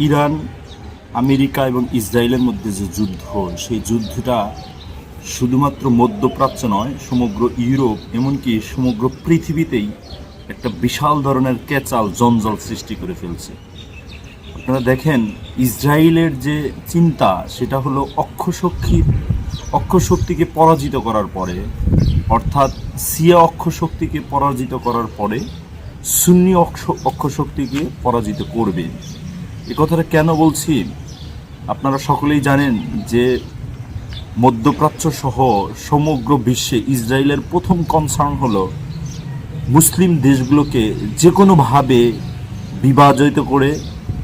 Iran, America এবং ইসরায়েলের মধ্যে যে যুদ্ধ, সেই যুদ্ধটা শুধুমাত্র মধ্যপ্রাচ্য নয়, সমগ্র ইউরোপ এমনকি সমগ্র পৃথিবীতেই একটা বিশাল ধরনের কেচাল জঞ্জাল সৃষ্টি করে ফেলছে। আপনারা দেখেন, ইসরায়েলের যে চিন্তা সেটা হলো অক্ষশক্তিকে পরাজিত করার পরে, অর্থাৎ শিয়া অক্ষশক্তিকে পরাজিত করার পরে সুন্নি অক্ষশক্তিকে পরাজিত করবে। এ কথাটা কেন বলছি? আপনারা সকলেই জানেন যে মধ্যপ্রাচ্য সহ সমগ্র বিশ্বে ইসরায়েলের প্রথম কনসার্ন হলো মুসলিম দেশগুলোকে যে কোনোভাবে বিভাজিত করে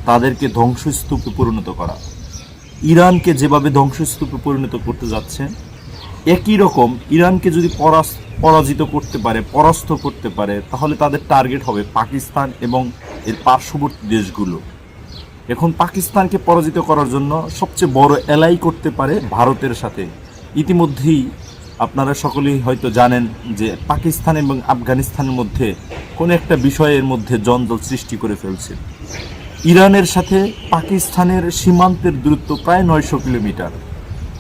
তাদেরকে ধ্বংসস্তূপে পরিণত করা। ইরানকে যেভাবে ধ্বংসস্তূপে পরিণত করতে যাচ্ছে, একই রকম ইরানকে যদি পরাজিত করতে পারে, পরাস্ত করতে পারে, তাহলে তাদের টার্গেট হবে পাকিস্তান এবং এর পার্শ্ববর্তী দেশগুলো। এখন পাকিস্তানকে পরাজিত করার জন্য সবচেয়ে বড় এলাই করতে পারে ভারতের সাথে। ইতিমধ্যেই আপনারা সকলেই হয়তো জানেন যে পাকিস্তান এবং আফগানিস্তানের মধ্যে কোনো একটা বিষয়ের মধ্যে জঞ্জাল সৃষ্টি করে ফেলছে। ইরানের সাথে পাকিস্তানের সীমান্তের দূরত্ব প্রায় 900 কিলোমিটার,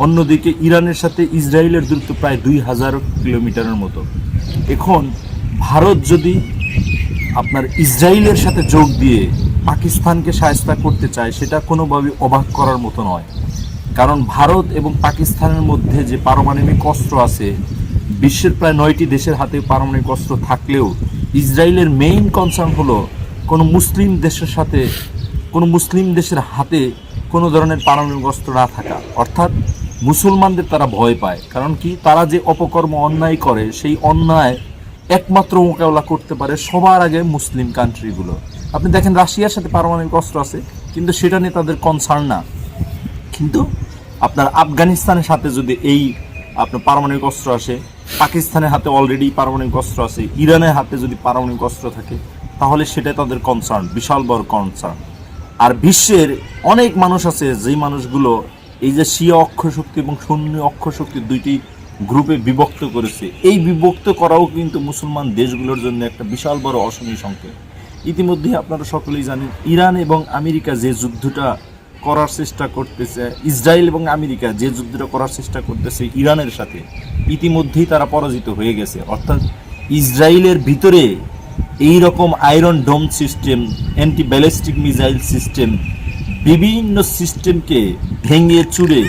অন্যদিকে ইরানের সাথে ইসরায়েলের দূরত্ব প্রায় 2000 কিলোমিটারের মতো। এখন ভারত যদি আপনার ইসরায়েলের সাথে যোগ দিয়ে পাকিস্তানকে সাহায্য করতে চায়, সেটা কোনোভাবে অবাক করার মতো নয়। কারণ ভারত এবং পাকিস্তানের মধ্যে যে পারমাণবিক অস্ত্র আছে, বিশ্বের প্রায় 9টি দেশের হাতে পারমাণবিক অস্ত্র থাকলেও ইসরায়েলের মেইন কনসার্ন হলো কোনো মুসলিম দেশের হাতে কোনো ধরনের পারমাণবিক অস্ত্র না থাকা। অর্থাৎ মুসলমানদের তারা ভয় পায়। কারণ কি? তারা যে অপকর্ম অন্যায় করে, সেই অন্যায় একমাত্র মোকাবেলা করতে পারে সবার আগে মুসলিম কান্ট্রিগুলো। আপনি দেখেন, রাশিয়ার সাথে পারমাণবিক অস্ত্র আছে, কিন্তু সেটা নিয়ে তাদের কনসার্ন না। কিন্তু আপনার আফগানিস্তানের সাথে যদি আপনার পারমাণবিক অস্ত্র আসে, পাকিস্তানের হাতে অলরেডি পারমাণবিক অস্ত্র আছে, ইরানের হাতে যদি পারমাণবিক অস্ত্র থাকে, তাহলে সেটাই তাদের কনসার্ন, বিশাল বড় কনসার্ন। আর বিশ্বের অনেক মানুষ আছে যেই মানুষগুলো এই যে শিয়া অক্ষশক্তি এবং সুন্নি অক্ষশক্তি দুইটি গ্রুপে বিভক্ত করেছে, এই বিভক্ত করাও কিন্তু মুসলমান দেশগুলোর জন্য একটা বিশাল বড় অশনি সংকেত। ইতিমধ্যে আপনারা সকলেই জানেন, ইরান এবং আমেরিকা যে যুদ্ধটা করার চেষ্টা করতেছে, ইসরায়েল এবং আমেরিকা যে যুদ্ধটা করার চেষ্টা করতেছে ইরানের সাথে, ইতিমধ্যেই তারা পরাজিত হয়ে গেছে। অর্থাৎ ইসরায়েলের ভিতরে এই রকম iron dome system, anti ballistic missile system, বিভিন্ন সিস্টেমকে ভেঙে চুরে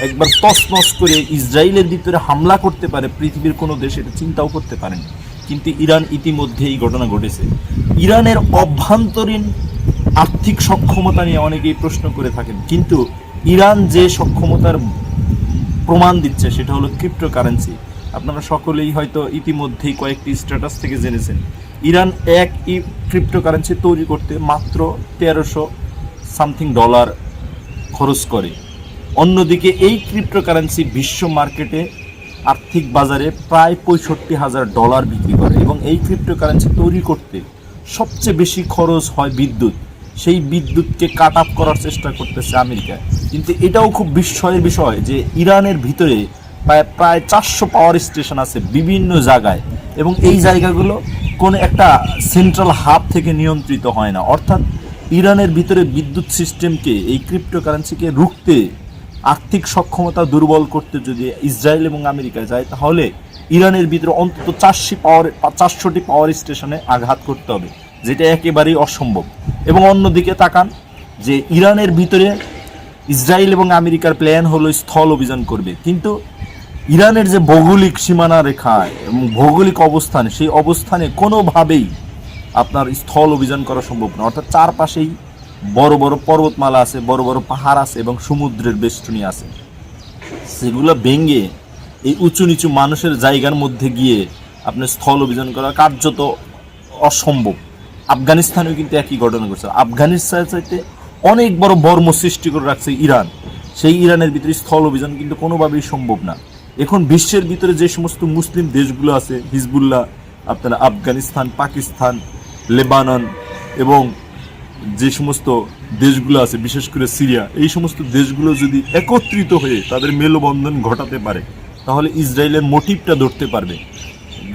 একবার তছনছ করে ইসরায়েলের ভিতরে হামলা করতে পারে পৃথিবীর কোনো দেশ এটা চিন্তাও করতে পারেন। কিন্তু ইরান ইতিমধ্যে এই ঘটনা ঘটেছে। ইরানের অভ্যন্তরীণ আর্থিক সক্ষমতা নিয়ে অনেকেই প্রশ্ন করে থাকেন, কিন্তু ইরান যে সক্ষমতার প্রমাণ দিচ্ছে সেটা হলো ক্রিপ্টোকারেন্সি। আপনারা সকলেই হয়তো ইতিমধ্যেই কয়েকটি স্ট্যাটাস থেকে জেনেছেন, ইরান এক ক্রিপ্টোকারেন্সি তৈরি করতে মাত্র 1300 সামথিং ডলার খরচ করে। অন্যদিকে এই ক্রিপ্টোকারেন্সি বিশ্ব মার্কেটে আর্থিক বাজারে প্রায় 65,000 ডলার বিক্রি করে। এবং এই ক্রিপ্টোকারেন্সি তৈরি করতে সবচেয়ে বেশি খরচ হয় বিদ্যুৎ। সেই বিদ্যুৎকে কাট আপ করার চেষ্টা করতেছে আমেরিকা। কিন্তু এটাও খুব বিস্ময়ের বিষয় যে ইরানের ভিতরে প্রায় 400 পাওয়ার স্টেশন আছে বিভিন্ন জায়গায়, এবং এই জায়গাগুলো কোনো একটা সেন্ট্রাল হাব থেকে নিয়ন্ত্রিত হয় না। অর্থাৎ ইরানের ভিতরে বিদ্যুৎ সিস্টেমকে, এই ক্রিপ্টোকারেন্সিকে রুখতে, আর্থিক সক্ষমতা দুর্বল করতে যদি ইসরায়েল এবং আমেরিকা যায়, তাহলে ইরানের ভিতরে অন্তত 400টি পাওয়ার স্টেশনে আঘাত করতে হবে, যেটা একেবারেই অসম্ভব। এবং অন্যদিকে তাকান যে ইরানের ভিতরে ইসরায়েল এবং আমেরিকার প্ল্যান হলো স্থল অভিযান করবে, কিন্তু ইরানের যে ভৌগোলিক সীমানা রেখা এবং ভৌগোলিক অবস্থান, সেই অবস্থানে কোনোভাবেই আপনার স্থল অভিযান করা সম্ভব না। অর্থাৎ চারপাশেই বড় বড় পর্বতমালা আছে, বড় বড় পাহাড় আছে এবং সমুদ্রের বেষ্টনী আছে। সেগুলো ভেঙে এই উঁচু নিচু মানুষের জায়গার মধ্যে গিয়ে আপনার স্থল অভিযান করা কার্যত অসম্ভব। আফগানিস্তানেও কিন্তু একই ঘটনা ঘটছে। আফগানিস্তানের চাইতে অনেক বড় বর্ম সৃষ্টি করে রাখছে ইরান, সেই ইরানের ভিতরে স্থল অভিযান কিন্তু কোনোভাবেই সম্ভব না। এখন বিশ্বের ভিতরে যে সমস্ত মুসলিম দেশগুলো আছে, হিজবুল্লাহ, আপনারা আফগানিস্তান, পাকিস্তান, লেবানন এবং যে সমস্ত দেশগুলো আছে, বিশেষ করে সিরিয়া, এই সমস্ত দেশগুলো যদি একত্রিত হয়ে তাদের মেলবন্ধন ঘটাতে পারে, তাহলে ইসরায়েলের মোটিভটা ধরতে পারবে।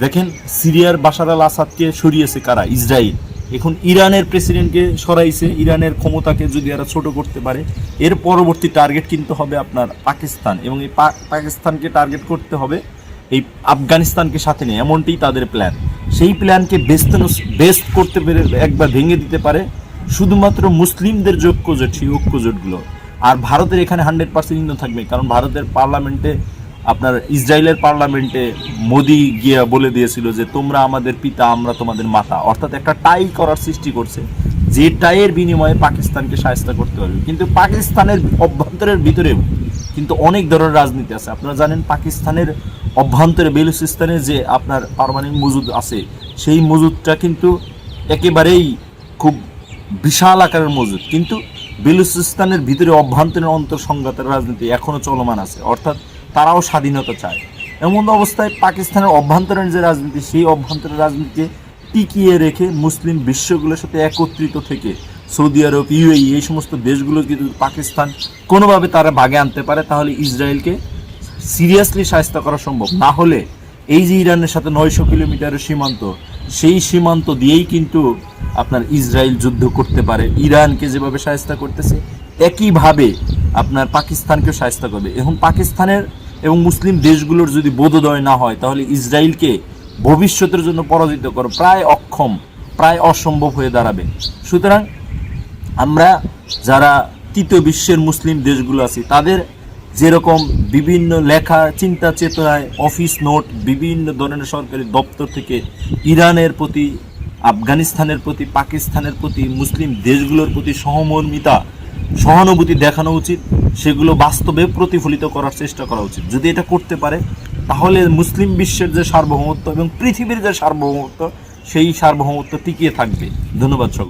দেখেন, সিরিয়ার বাশার আল আসাদকে সরিয়েছে কারা? ইসরায়েল। এখন ইরানের প্রেসিডেন্টকে সরাইছে, ইরানের ক্ষমতাকে যদি এরা ছোট করতে পারে, এর পরবর্তী টার্গেট কিন্তু হবে আপনার পাকিস্তান, এবং এই পাকিস্তানকে টার্গেট করতে হবে এই আফগানিস্তানকে সাথে নিয়ে, এমনটি তাদের প্ল্যান। সেই প্ল্যানকে বেস্ট করতে পেরে একবার ভেঙে দিতে পারে শুধুমাত্র মুসলিমদের ঐক্যজোট, সেই ঐক্যজোটগুলো। আর ভারতের এখানে 100% ইন্ধন থাকবে, কারণ ভারতের পার্লামেন্টে, আপনার ইসরায়েলের পার্লামেন্টে মোদি গিয়া বলে দিয়েছিল যে তোমরা আমাদের পিতা, আমরা তোমাদের মাতা, অর্থাৎ একটা টাই করার সৃষ্টি করছে, যে টাইয়ের বিনিময়ে পাকিস্তানকে সাহায্য করতে পারবে। কিন্তু পাকিস্তানের অভ্যন্তরের ভিতরেও কিন্তু অনেক ধরনের রাজনীতি আছে। আপনারা জানেন পাকিস্তানের অভ্যন্তরে বেলুচিস্তানে যে আপনার পারমাণবিক মজুদ আছে, সেই মজুদটা কিন্তু একেবারেই খুব বিশাল আকারের মজুদ, কিন্তু বেলুচিস্তানের ভিতরে অভ্যন্তরীণ অন্তর্সংঘাতের রাজনীতি এখনও চলমান আছে, অর্থাৎ তারাও স্বাধীনতা চায়। এমন অবস্থায় পাকিস্তানের অভ্যন্তরীণ যে রাজনীতি, সেই অভ্যন্তরীণ রাজনীতিকে টিকিয়ে রেখে মুসলিম বিশ্বগুলোর সাথে একত্রিত থেকে সৌদি আরব, ইউএই, এই সমস্ত দেশগুলো যদি পাকিস্তান কোনোভাবে তারা ভাগে আনতে পারে, তাহলে ইসরায়েলকে সিরিয়াসলি সাহায্য করা সম্ভব। না হলে এই যে ইরানের সাথে 900 কিলোমিটারের সীমান্ত, সেই সীমান্ত দিয়েই কিন্তু আপনার ইসরায়েল যুদ্ধ করতে পারে। ইরানকে যেভাবে সাহায্য করতেছে, একইভাবে আপনার পাকিস্তানকেও সাহায্য করবে। এখন পাকিস্তানের এবং মুসলিম দেশগুলোর যদি বোধোদয় না হয়, তাহলে ইসরায়েলকে ভবিষ্যতের জন্য পরাজিত করা প্রায় অক্ষম, প্রায় অসম্ভব হয়ে দাঁড়াবে। সুতরাং আমরা যারা তৃতীয় বিশ্বের মুসলিম দেশগুলো আছি, তাদের যেরকম বিভিন্ন লেখা, চিন্তা চেতনায়, অফিস নোট, বিভিন্ন ধরনের সরকারি দপ্তর থেকে ইরানের প্রতি, আফগানিস্তানের প্রতি, পাকিস্তানের প্রতি, মুসলিম দেশগুলোর প্রতি সহমর্মিতা, সহানুভূতি দেখানো উচিত, সেগুলো বাস্তবে প্রতিফলিত করার চেষ্টা করা উচিত। যদি এটা করতে পারে, তাহলে মুসলিম বিশ্বের যে সার্বভৌমত্ব এবং পৃথিবীর যে সার্বভৌমত্ব, সেই সার্বভৌমত্ব টিকিয়ে থাকবে। ধন্যবাদ সকল।